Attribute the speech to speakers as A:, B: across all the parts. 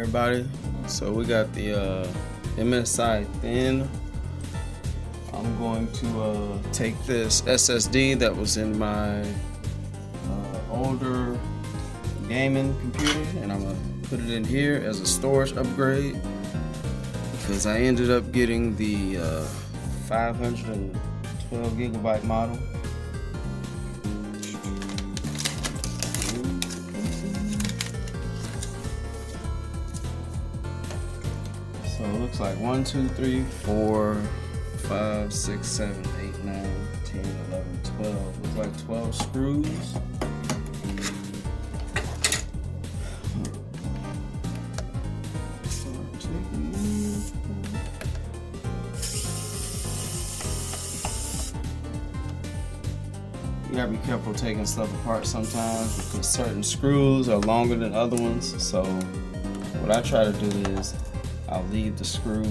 A: everybody. So we got the MSI thin. I'm going to take this SSD that was in my older gaming computer, and I'm gonna put it in here as a storage upgrade because I ended up getting the 512 gigabyte model. So it looks like 1, 2, 3, 4, 5, 6, 7, 8, 9, 10, 11, 12. Looks like 12 screws. You gotta be careful taking stuff apart sometimes because certain screws are longer than other ones. So what I try to do is I'll leave the screw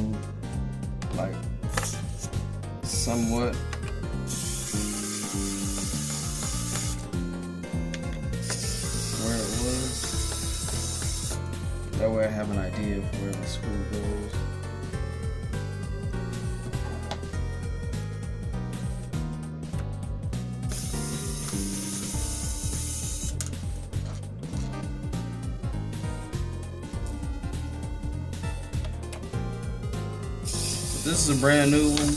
A: like somewhat where it was. That way I have an idea of where the screw goes. This is a brand new one.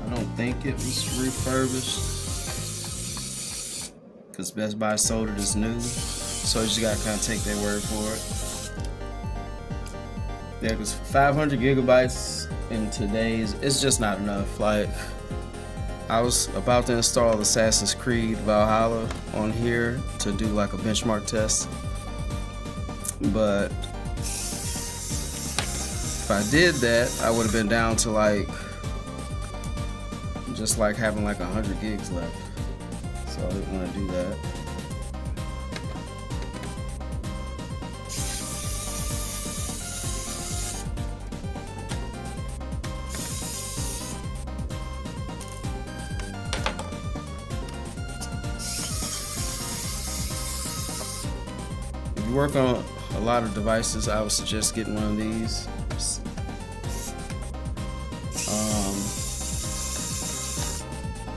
A: I don't think it was refurbished because Best Buy sold it as new. So you just gotta kind of take their word for it. Yeah, because 500 gigabytes in today's, it's just not enough. Like, I was about to install Assassin's Creed Valhalla on here to do like a benchmark test, but if I did that, I would have been down to like just like having like 100 gigs left. So I didn't want to do that. If you work on a lot of devices, I would suggest getting one of these.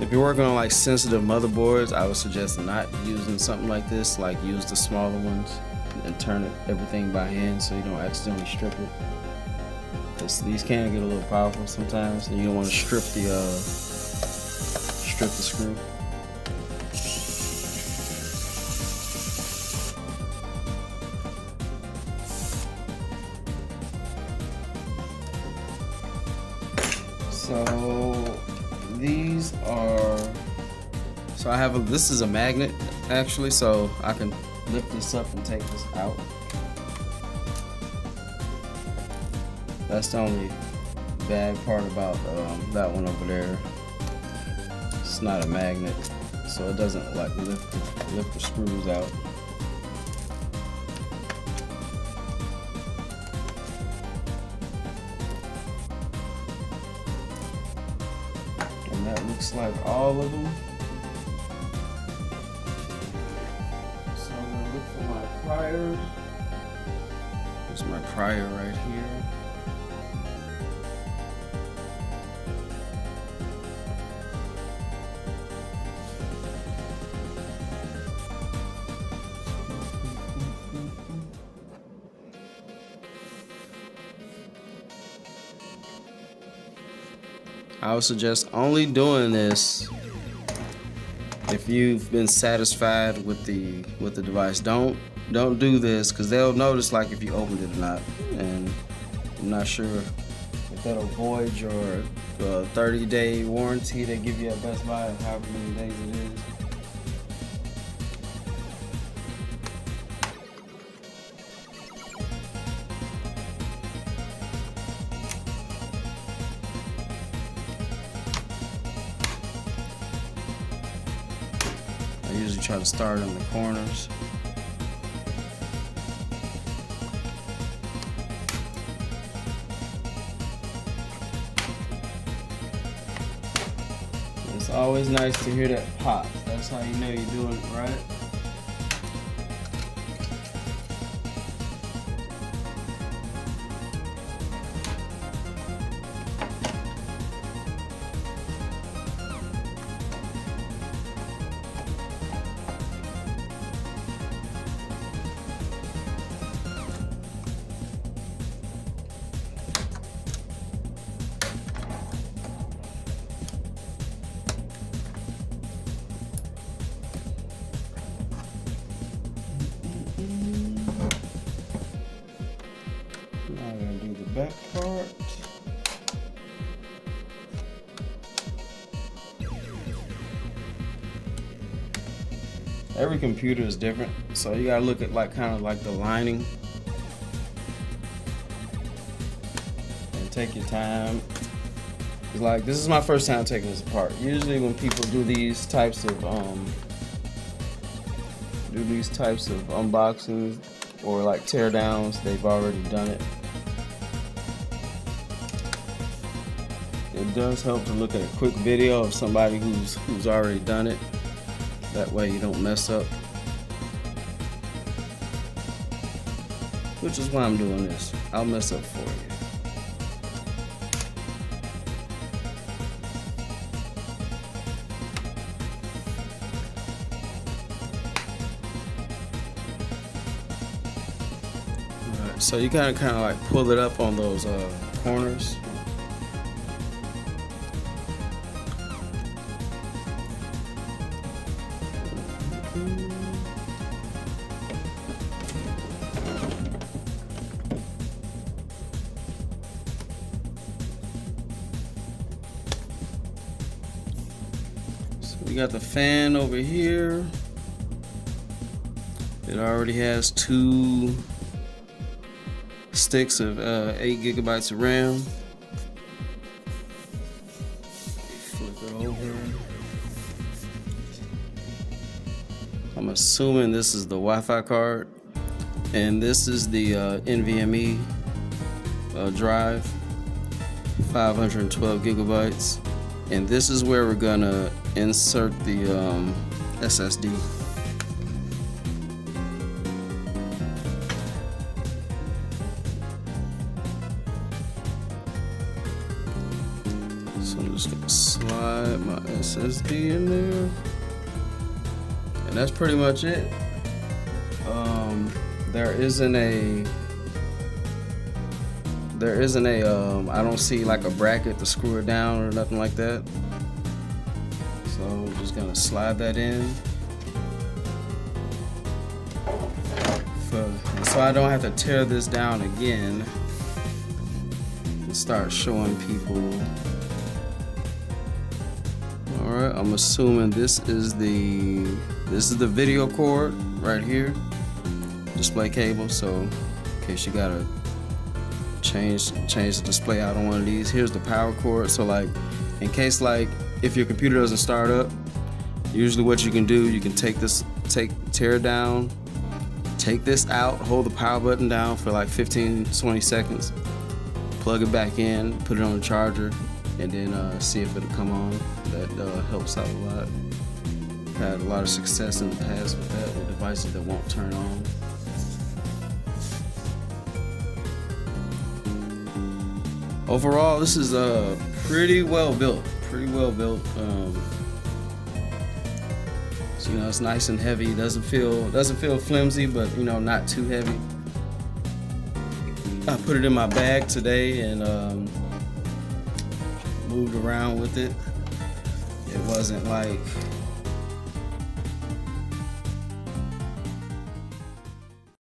A: If you're working on like sensitive motherboards, I would suggest not using something like this. Like, use the smaller ones and turn everything by hand so you don't accidentally strip it. Because these can get a little powerful sometimes, and you don't want to strip the screw. So these are, so I have this is a magnet actually, so I can lift this up and take this out. That's the only bad part about that one over there. It's not a magnet, so it doesn't like lift the screws out. That looks like all of them. So I'm gonna look for my prior. There's my prior right here. I would suggest only doing this if you've been satisfied with the device. Don't do this because they'll notice like if you opened it or not, and I'm not sure if that'll void your 30-day warranty they give you at Best Buy, however many days it is. I usually try to start in the corners. It's always nice to hear that pop. That's how you know you're doing it right. back part. Every computer is different, so you gotta look at like kind of like the lining and take your time. It's like, this is my first time taking this apart. Usually when people do these types of unboxings or like tear downs, they've already done it. It does help to look at a quick video of somebody who's already done it. That way you don't mess up. Which is why I'm doing this. I'll mess up for you. Alright, so you kind of like pull it up on those corners. We got the fan over here. It already has 2 sticks of 8 gigabytes of RAM. Flip it over. I'm assuming this is the Wi-Fi card, and this is the NVMe drive, 512 gigabytes. And this is where we're gonna insert the SSD. So I'm just gonna slide my SSD in there. And that's pretty much it. There isn't a I don't see like a bracket to screw it down or nothing like that. So I'm just gonna slide that in. So I don't have to tear this down again and start showing people. Alright, I'm assuming this is the video cord right here. Display cable, so in case you gotta change the display out on one of these. Here's the power cord, so like in case like if your computer doesn't start up, usually what you can do, you can tear it down, take this out, hold the power button down for like 15-20 seconds, plug it back in, put it on the charger, and then see if it'll come on. That helps out a lot. Had a lot of success in the past with that, with devices that won't turn on. Overall, this is pretty well built. So, you know, it's nice and heavy. Doesn't feel flimsy, but you know, not too heavy. I put it in my bag today and moved around with it. It wasn't like